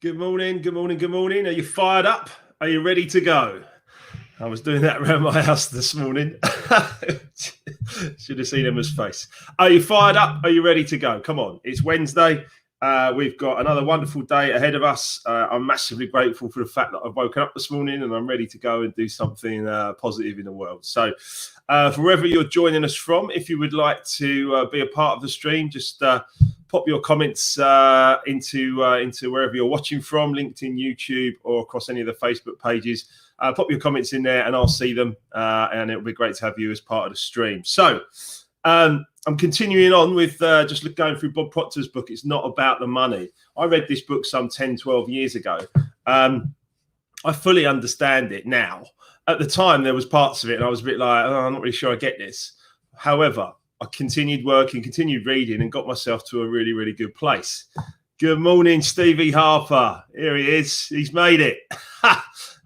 Good morning, good morning, good morning. Are you fired up? Are you ready to go? I was doing that around my house this morning. Should have seen Emma's face. Are you fired up? Are you ready to go? Come on, it's Wednesday. We've got another wonderful day ahead of us. I'm massively grateful for the fact that I've woken up this morning and I'm ready to go and do something positive in the world. So for wherever you're joining us from, if you would like to be a part of the stream, just pop your comments into wherever you're watching from, LinkedIn, YouTube, or across any of the Facebook pages. Pop your comments in there and I'll see them, and it'll be great to have you as part of the stream. So I'm continuing on with just going through Bob Proctor's book. It's Not About the Money. I read this book some 10, 12 years ago. I fully understand it now. At the time, there was parts of it and I was a bit like, oh, I'm not really sure I get this. However, I continued working, continued reading, and got myself to a really, really good place. Good morning, Stevie Harper. Here he is. He's made it.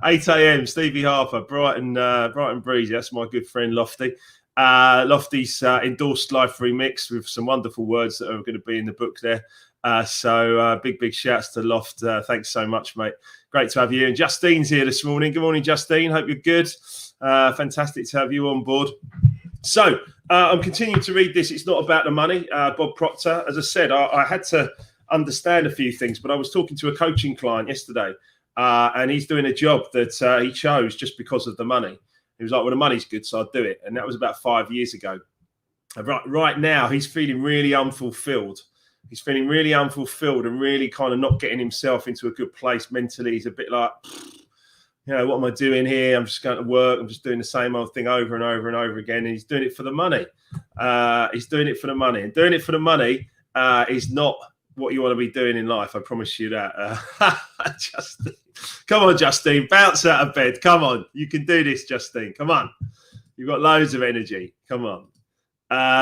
8 a.m. Stevie Harper, bright and breezy. That's my good friend Lofty. Lofty's endorsed Life Remix with some wonderful words that are going to be in the book there. So big shouts to Loft. Thanks so much, mate. Great to have you. And Justine's here this morning. Good morning, Justine. Hope you're good. Fantastic to have you on board. So I'm continuing to read this. It's Not About the Money, Bob Proctor. As I said, I had to understand a few things, but I was talking to a coaching client yesterday, and he's doing a job that he chose just because of the money. He was like, well, the money's good, so I'll do it. And that was about 5 years ago. Right now, he's feeling really unfulfilled. He's feeling really unfulfilled and really kind of not getting himself into a good place mentally. He's a bit like, what am I doing here? I'm just going to work. I'm just doing the same old thing over and over and over again. And he's doing it for the money. He's doing it for the money. And doing it for the money is not what you want to be doing in life. I promise you that. Justine. Come on, Justine. Bounce out of bed. Come on. You can do this, Justine. Come on. You've got loads of energy. Come on.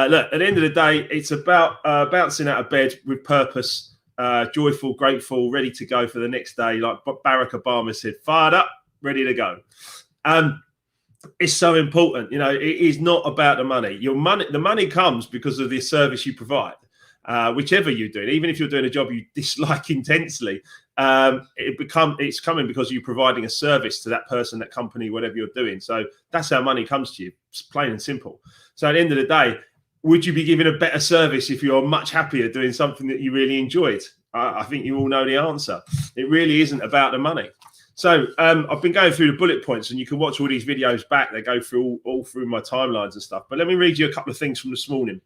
Look, at the end of the day, it's about bouncing out of bed with purpose, joyful, grateful, ready to go for the next day. Like Barack Obama said, fired up, ready to go. It's so important. It is not about the money. The money comes because of the service you provide. Whichever you're doing, even if you're doing a job you dislike intensely, it's coming because you're providing a service to that person, that company, whatever you're doing. So that's how money comes to you. It's plain and simple. So at the end of the day, would you be giving a better service if you're much happier doing something that you really enjoyed? I think you all know the answer. It really isn't about the money. So I've been going through the bullet points, and you can watch all these videos back. They go through all through my timelines and stuff. But let me read you a couple of things from this morning.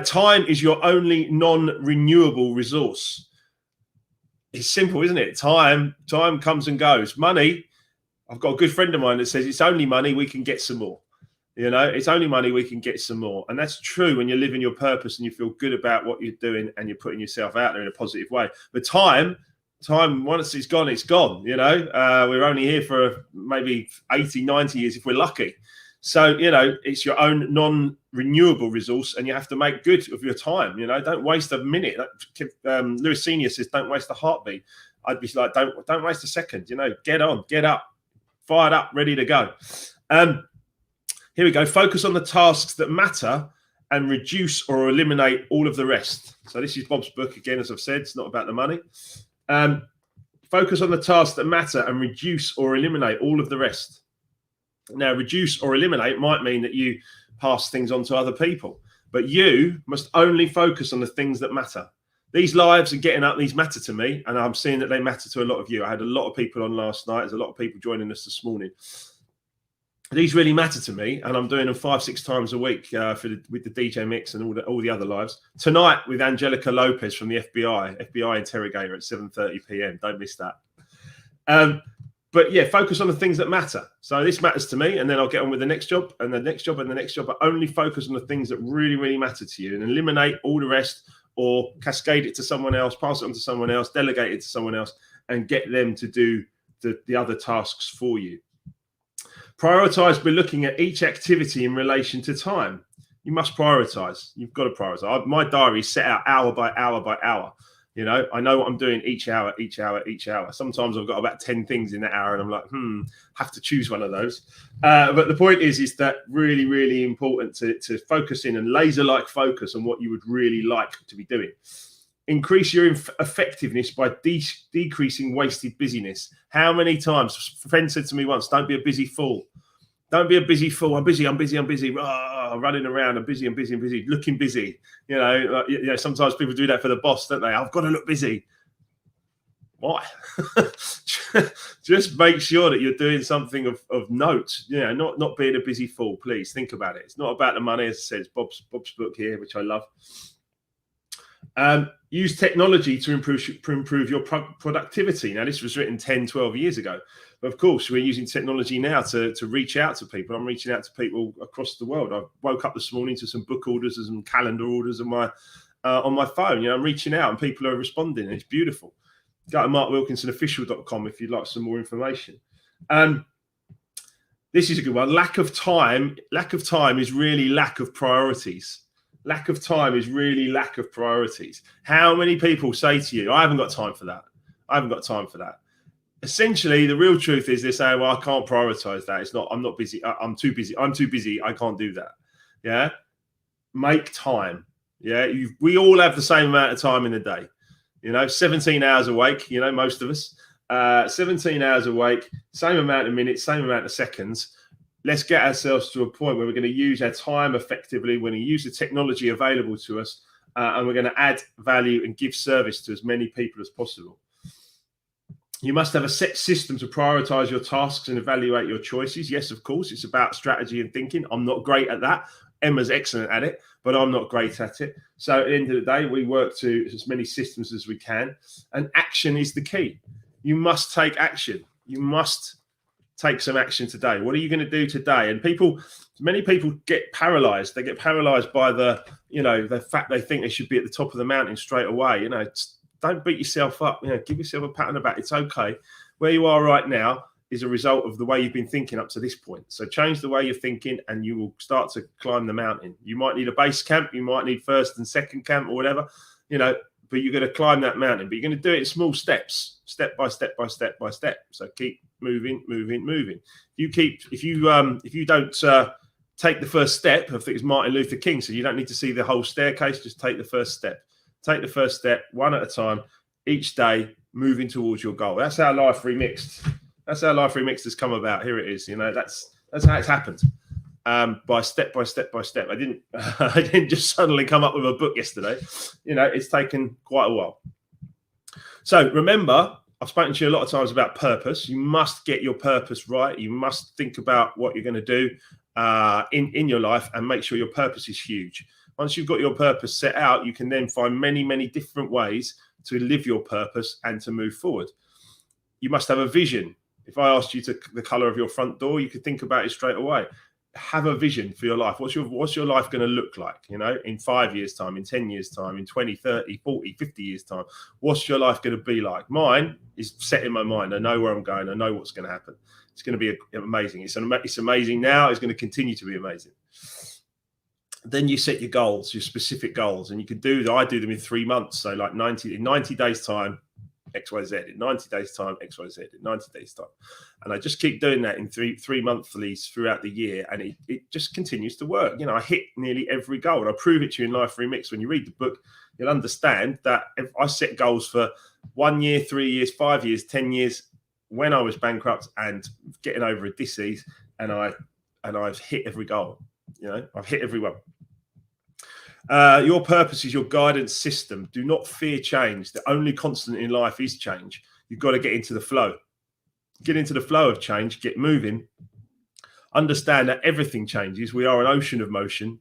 Time is your only non-renewable resource. It's simple, isn't it? Time comes and goes. Money, I've got a good friend of mine that says it's only money, we can get some more. It's only money, we can get some more. And that's true when you're living your purpose and you feel good about what you're doing and you're putting yourself out there in a positive way. But time, once it's gone, it's gone. We're only here for maybe 80, 90 years if we're lucky. So, it's your own non-renewable resource, and you have to make good of your time. Don't waste a minute. Lewis Senior says, don't waste a heartbeat. I'd be like, don't waste a second. Get on, get up, fired up, ready to go. Here we go. Focus on the tasks that matter and reduce or eliminate all of the rest. So this is Bob's book again, as I've said. It's not about the money. Focus on the tasks that matter and reduce or eliminate all of the rest. Now, reduce or eliminate might mean that you pass things on to other people, but you must only focus on the things that matter. These lives and getting up, these matter to me, and I'm seeing that they matter to a lot of you. I had a lot of people on last night. There's a lot of people joining us this morning. These really matter to me, and I'm doing them 5-6 times a week with the DJ Mix and all the other lives. Tonight with Angelica Lopez from the FBI interrogator at 7:30 p.m. Don't miss that. But yeah, focus on the things that matter. So this matters to me, and then I'll get on with the next job and the next job and the next job. But only focus on the things that really, really matter to you, and eliminate all the rest, or cascade it to someone else, pass it on to someone else, delegate it to someone else, and get them to do the other tasks for you. Prioritize by looking at each activity in relation to time. You must prioritize. You've got to prioritize. My diary is set out hour by hour by hour. I know what I'm doing each hour. Sometimes I've got about 10 things in that hour and I'm like, have to choose one of those. But the point is that really, really important to focus in and laser-like focus on what you would really like to be doing. Increase your effectiveness by decreasing wasted busyness. How many times? A friend said to me once, don't be a busy fool. Don't be a busy fool. I'm busy. Running around. I'm busy, looking busy. Sometimes people do that for the boss, don't they? I've got to look busy. Why? Just make sure that you're doing something of note. Not being a busy fool. Please think about it. It's not about the money, as I said. It's Bob's book here, which I love. Use technology to improve your productivity. Now, this was written 10, 12 years ago. But of course, we're using technology now to reach out to people. I'm reaching out to people across the world. I woke up this morning to some book orders and some calendar orders on my phone. I'm reaching out and people are responding. It's beautiful. Go to markwilkinsonofficial.com if you'd like some more information. This is a good one. Lack of time is really lack of priorities. Lack of time is really lack of priorities. How many people say to you, I haven't got time for that. I haven't got time for that. Essentially, the real truth is they're saying, well, I can't prioritize that. I'm not busy. I'm too busy. I'm too busy. I can't do that. Yeah. Make time. Yeah. We all have the same amount of time in the day. 17 hours awake, most of us, 17 hours awake, same amount of minutes, same amount of seconds. Let's get ourselves to a point where we're going to use our time effectively. We're going to use the technology available to us, and we're going to add value and give service to as many people as possible. You must have a set system to prioritize your tasks and evaluate your choices. Yes, of course, it's about strategy and thinking. I'm not great at that. Emma's excellent at it, but I'm not great at it. So at the end of the day, we work to as many systems as we can, and action is the key. You must take action. You must take some action today. What are you going to do today? And many people get paralyzed. They get paralyzed by the fact they think they should be at the top of the mountain straight away. Don't beat yourself up. Give yourself a pat on the back. It's okay. Where you are right now is a result of the way you've been thinking up to this point. So change the way you're thinking and you will start to climb the mountain. You might need a base camp. You might need first and second camp or whatever, but you're going to climb that mountain, but you're going to do it in small steps, step by step by step by step. So keep moving. If you don't take the first step, I think it's Martin Luther King, so you don't need to see the whole staircase, just take the first step. Take the first step, one at a time, each day, moving towards your goal. That's how Life Remixed. That's how Life Remixed has come about. Here it is. That's how it's happened. By step by step by step. I didn't just suddenly come up with a book yesterday. It's taken quite a while. So remember, I've spoken to you a lot of times about purpose. You must get your purpose right. You must think about what you're going to do in your life and make sure your purpose is huge. Once you've got your purpose set out, you can then find many, many different ways to live your purpose and to move forward. You must have a vision. If I asked you the color of your front door, you could think about it straight away. Have a vision for your life. What's your life going to look like, in 5 years' time, in 10 years' time, in 20, 30, 40, 50 years' time? What's your life going to be like? Mine is set in my mind. I know where I'm going. I know what's going to happen. It's going to be amazing. It's amazing now. It's going to continue to be amazing. Then you set your goals, your specific goals, and you can I do them in 3 months. So like 90 days time, XYZ, in 90 days time, XYZ, in 90 days time. And I just keep doing that in three monthlies throughout the year. And it just continues to work. I hit nearly every goal. And I prove it to you in Life Remixed. When you read the book, you'll understand that if I set goals for 1 year, 3 years, 5 years, 10 years, when I was bankrupt and getting over a disease, and I've hit every goal. I've hit every one. Your purpose is your guidance system. Do not fear change. The only constant in life is change. You've got to get into the flow. Get into the flow of change. Get moving. Understand that everything changes. We are an ocean of motion.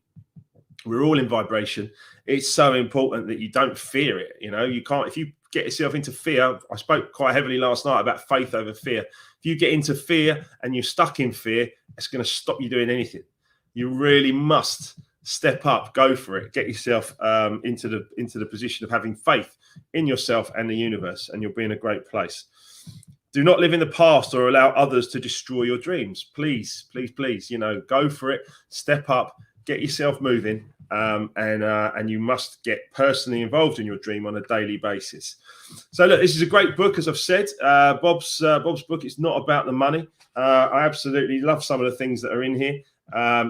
We're all in vibration. It's so important that you don't fear it. You can't. If you get yourself into fear, I spoke quite heavily last night about faith over fear. If you get into fear and you're stuck in fear, it's going to stop you doing anything. You really must step up, go for it, get yourself into the position of having faith in yourself and the universe, and you'll be in a great place. Do not live in the past or allow others to destroy your dreams. Please, please, please, go for it, step up, get yourself moving, and you must get personally involved in your dream on a daily basis. So look, this is a great book, as I've said. Bob's book. It's not about the money. I absolutely love some of the things that are in here.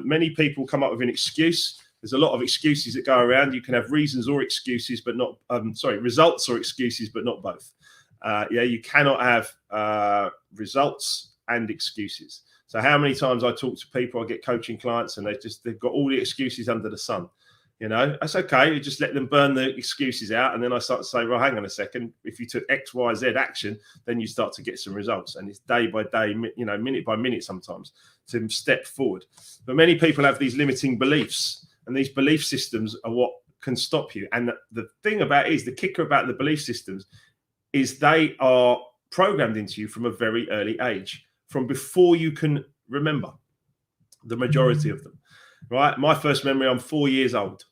Many people come up with an excuse There's a lot of excuses that go around. You can have reasons or excuses, but not, results or excuses, but not both. You cannot have results and excuses. So how many times I talk to people, I get coaching clients, and they've got all the excuses under the sun. That's okay. You just let them burn the excuses out. And then I start to say, well, hang on a second. If you took X, Y, Z action, then you start to get some results. And it's day by day, minute by minute sometimes to step forward. But many people have these limiting beliefs, and these belief systems are what can stop you. And the thing about it is, the kicker about the belief systems is they are programmed into you from a very early age, from before you can remember, the majority of them. Right. My first memory, I'm 4 years old.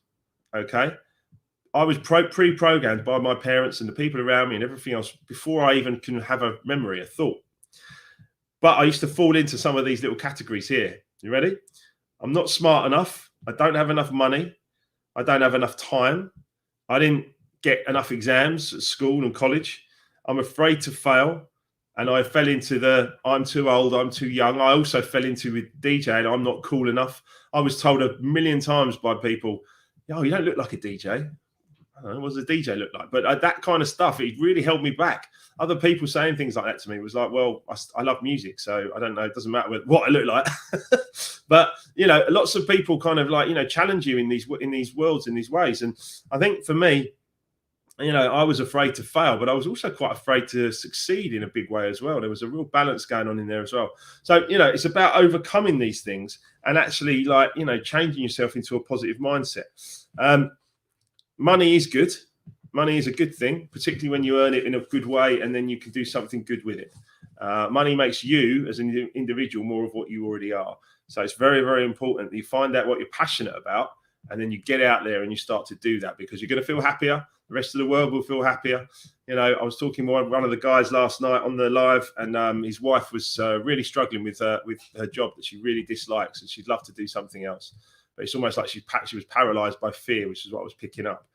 Okay. I was pre-programmed by my parents and the people around me and everything else before I even can have a memory, a thought. But I used to fall into some of these little categories here. You ready? I'm not smart enough. I don't have enough money. I don't have enough time. I didn't get enough exams at school and college. I'm afraid to fail. And I fell into I'm too old, I'm too young. I also fell into with DJing, I'm not cool enough. I was told a million times by people, oh, you don't look like a DJ. I don't know, what does a DJ look like? But that kind of stuff, it really held me back. Other people saying things like that to me was like, well, I love music, so I don't know. It doesn't matter what I look like. But, lots of people kind of like, challenge you in these worlds, in these ways. And I think for me, I was afraid to fail, but I was also quite afraid to succeed in a big way as well. There was a real balance going on in there as well. So, it's about overcoming these things and actually changing yourself into a positive mindset. Money is good. Money is a good thing, particularly when you earn it in a good way and then you can do something good with it. Money makes you as an individual more of what you already are. So it's very, very important that you find out what you're passionate about and then you get out there and you start to do that, because you're going to feel happier. The rest of the world will feel happier. I was talking with one of the guys last night on the live, and his wife was really struggling with her job that she really dislikes, and she'd love to do something else. But it's almost like she was paralyzed by fear, which is what I was picking up.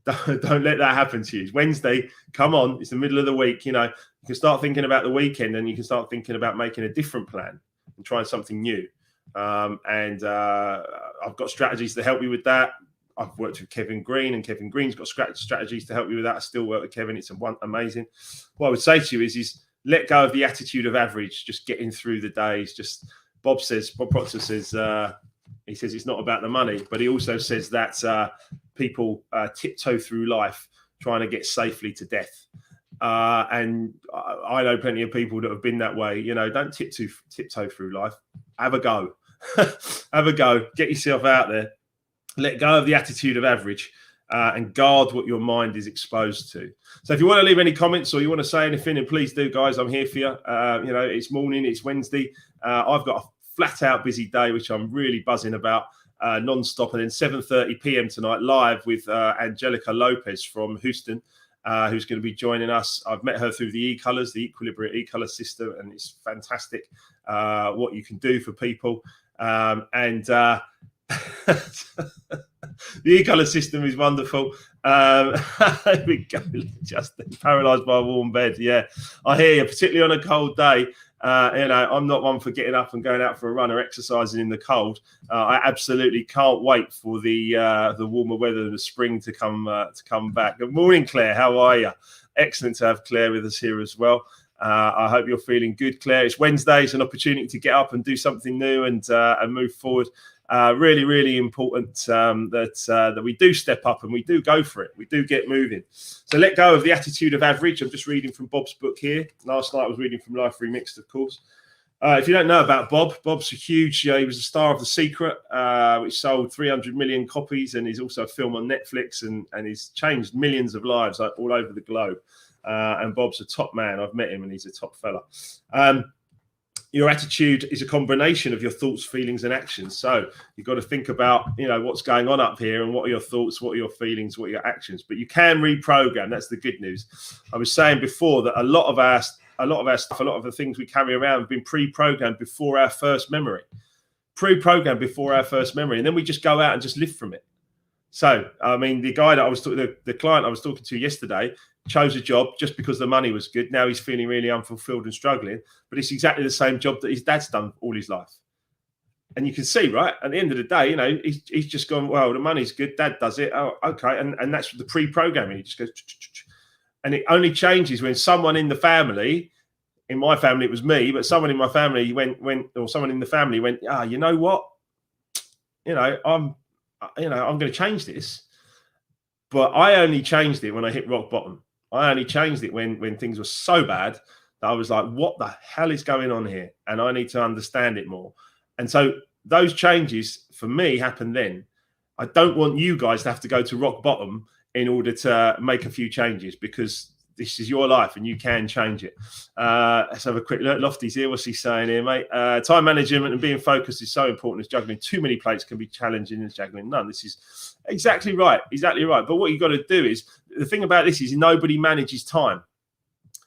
Don't let that happen to you. It's Wednesday. Come on. It's the middle of the week. You can start thinking about the weekend, and you can start thinking about making a different plan and trying something new. I've got strategies to help you with that. I've worked with Kevin Green, and Kevin Green's got strategies to help you with that. I still work with Kevin. It's amazing. What I would say to you is let go of the attitude of average, just getting through the days. Bob Proctor says, he says it's not about the money, but he also says that people tiptoe through life trying to get safely to death. And I know plenty of people that have been that way. Don't tiptoe through life. Have a go. Have a go. Get yourself out there. Let go of the attitude of average and guard what your mind is exposed to. So if you want to leave any comments or you want to say anything, and please do, guys, I'm here for you. It's morning, it's Wednesday. I've got a flat out busy day, which I'm really buzzing about, non-stop. And then 7:30 p.m. tonight, live with Angelica Lopez from Houston, who's going to be joining us. I've met her through the e-colors, the Equilibria e-color system, and it's fantastic what you can do for people. The e-color system is wonderful. There we go, Justin. Paralysed by a warm bed. Yeah, I hear you, particularly on a cold day. I'm not one for getting up and going out for a run or exercising in the cold. I absolutely can't wait for the warmer weather and the spring to come back. Good morning, Claire. How are you? Excellent to have Claire with us here as well. I hope you're feeling good, Claire. It's Wednesday. It's an opportunity to get up and do something new and move forward. Really, really important that we do step up and we do go for it. We do get moving. So let go of the attitude of average. I'm just reading from Bob's book here. Last night I was reading from Life Remixed, of course. If you don't know about Bob's a huge, he was a star of The Secret, which sold 300 million copies, and he's also a film on Netflix, and he's changed millions of lives all over the globe. And Bob's a top man. I've met him and he's a top fella. Your attitude is a combination of your thoughts, feelings, and actions. So you've got to think about, what's going on up here and what are your thoughts, what are your feelings, what are your actions. But you can reprogram. That's the good news. I was saying before that a lot of our stuff, a lot of the things we carry around have been pre-programmed before our first memory. Pre-programmed before our first memory. And then we just go out and just live from it. So, the guy that the client I was talking to yesterday chose a job just because the money was good. Now he's feeling really unfulfilled and struggling, but it's exactly the same job that his dad's done all his life. And you can see, right, at the end of the day, you know, he's just gone, well, the money's good, Dad does it. Oh, okay. And that's the pre-programming. He just goes, and it only changes when someone in the family, in my family, it was me, but someone in my family went, or someone in the family went, you know what? I'm going to change this. But I only changed it when I hit rock bottom. I only changed it when things were so bad that I was like, what the hell is going on here? And I need to understand it more. And so those changes for me happened then. I don't want you guys to have to go to rock bottom in order to make a few changes, because this is your life and you can change it. Let's have a quick look. Lofty's here. What's he saying here, mate? Time management and being focused is so important, as juggling too many plates can be challenging as juggling none. This is exactly right. Exactly right. But what you've got to do is, the thing about this is nobody manages time.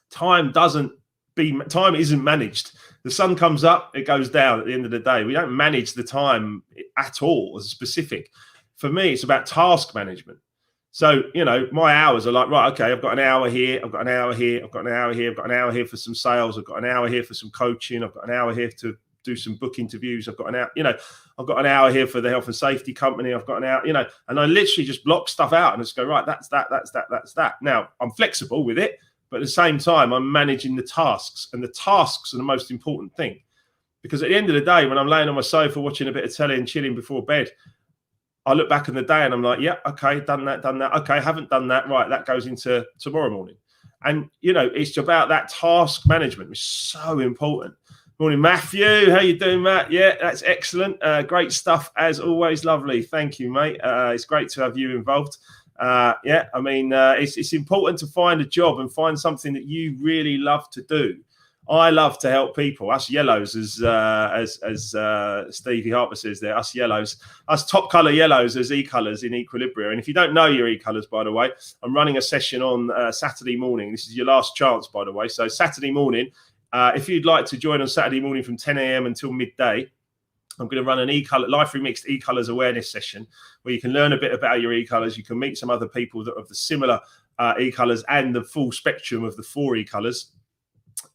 Time isn't managed. The sun comes up, it goes down at the end of the day. We don't manage the time at all as specific. For me, it's about task management. So, you know, my hours are like, right, okay, I've got an hour here, I've got an hour here, I've got an hour here, I've got an hour here for some sales, I've got an hour here for some coaching, I've got an hour here to do some book interviews, I've got an hour, I've got an hour here for the health and safety company, I've got an hour, and I literally just block stuff out and just go, right, that's that. Now, I'm flexible with it, but at the same time, I'm managing the tasks, and the tasks are the most important thing. Because at the end of the day, when I'm laying on my sofa watching a bit of telly and chilling before bed, I look back in the day and I'm like, yeah, okay, done that. Okay, haven't done that. Right, that goes into tomorrow morning. And, it's about that task management, which is so important. Morning, Matthew. How you doing, Matt? Yeah, that's excellent. Great stuff, as always. Lovely. Thank you, mate. It's great to have you involved. It's important to find a job and find something that you really love to do. I love to help people. Us yellows, as Stevie Harper says there, us yellows, us top colour yellows as e-colours in Equilibria. And if you don't know your e-colours, by the way, I'm running a session on Saturday morning. This is your last chance, by the way. So Saturday morning, if you'd like to join on Saturday morning from 10 a.m. until midday, I'm going to run an e-colour Life Remixed e-colours awareness session where you can learn a bit about your e-colours. You can meet some other people that have the similar e-colours and the full spectrum of the 4 e-colours.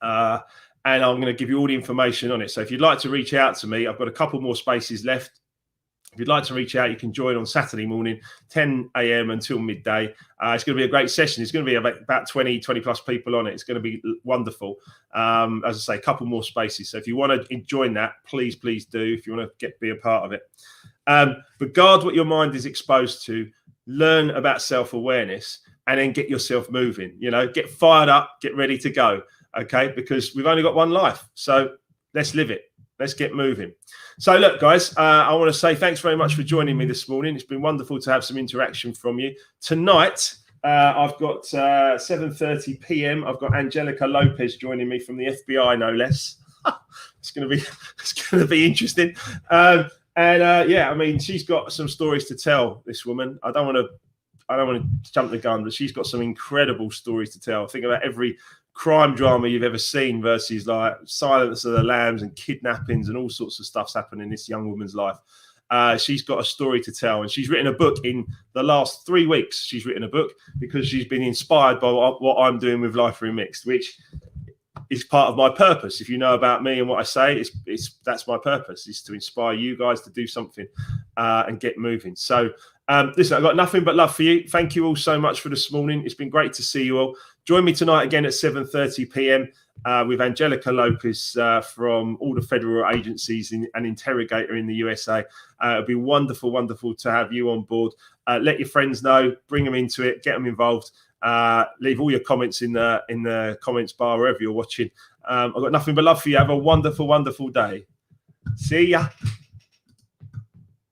And I'm going to give you all the information on it. So if you'd like to reach out to me, I've got a couple more spaces left. If you'd like to reach out, you can join on Saturday morning, 10 a.m. until midday. It's going to be a great session. It's going to be about 20 plus people on it. It's going to be wonderful. As I say, a couple more spaces. So if you want to join that, please do, if you want to be a part of it. But guard what your mind is exposed to, learn about self-awareness, and then get yourself moving. Get fired up, get ready to go. Okay, because we've only got one life. So let's live it. Let's get moving. So look, guys, I want to say thanks very much for joining me this morning. It's been wonderful to have some interaction from you. Tonight, I've got 7:30 p.m. I've got Angelica Lopez joining me from the FBI, no less. It's going to be interesting. She's got some stories to tell, this woman. I don't want to jump the gun, but she's got some incredible stories to tell. Think about every crime drama you've ever seen versus like Silence of the Lambs and kidnappings and all sorts of stuff's happened in this young woman's life. She's got a story to tell, and she's written a book in the last 3 weeks. She's written a book because she's been inspired by what I'm doing with Life Remixed, which is part of my purpose. If you know about me and what I say, that's my purpose, is to inspire you guys to do something and get moving. So listen, I've got nothing but love for you. Thank you all so much for this morning. It's been great to see you all. Join me tonight again at 7:30 p.m. With Angelica Lopez from all the federal agencies and Interrogator in the USA. It'll be wonderful to have you on board. Let your friends know, bring them into it, get them involved. Leave all your comments in the comments bar wherever you're watching. I've got nothing but love for you. Have a wonderful day. See ya.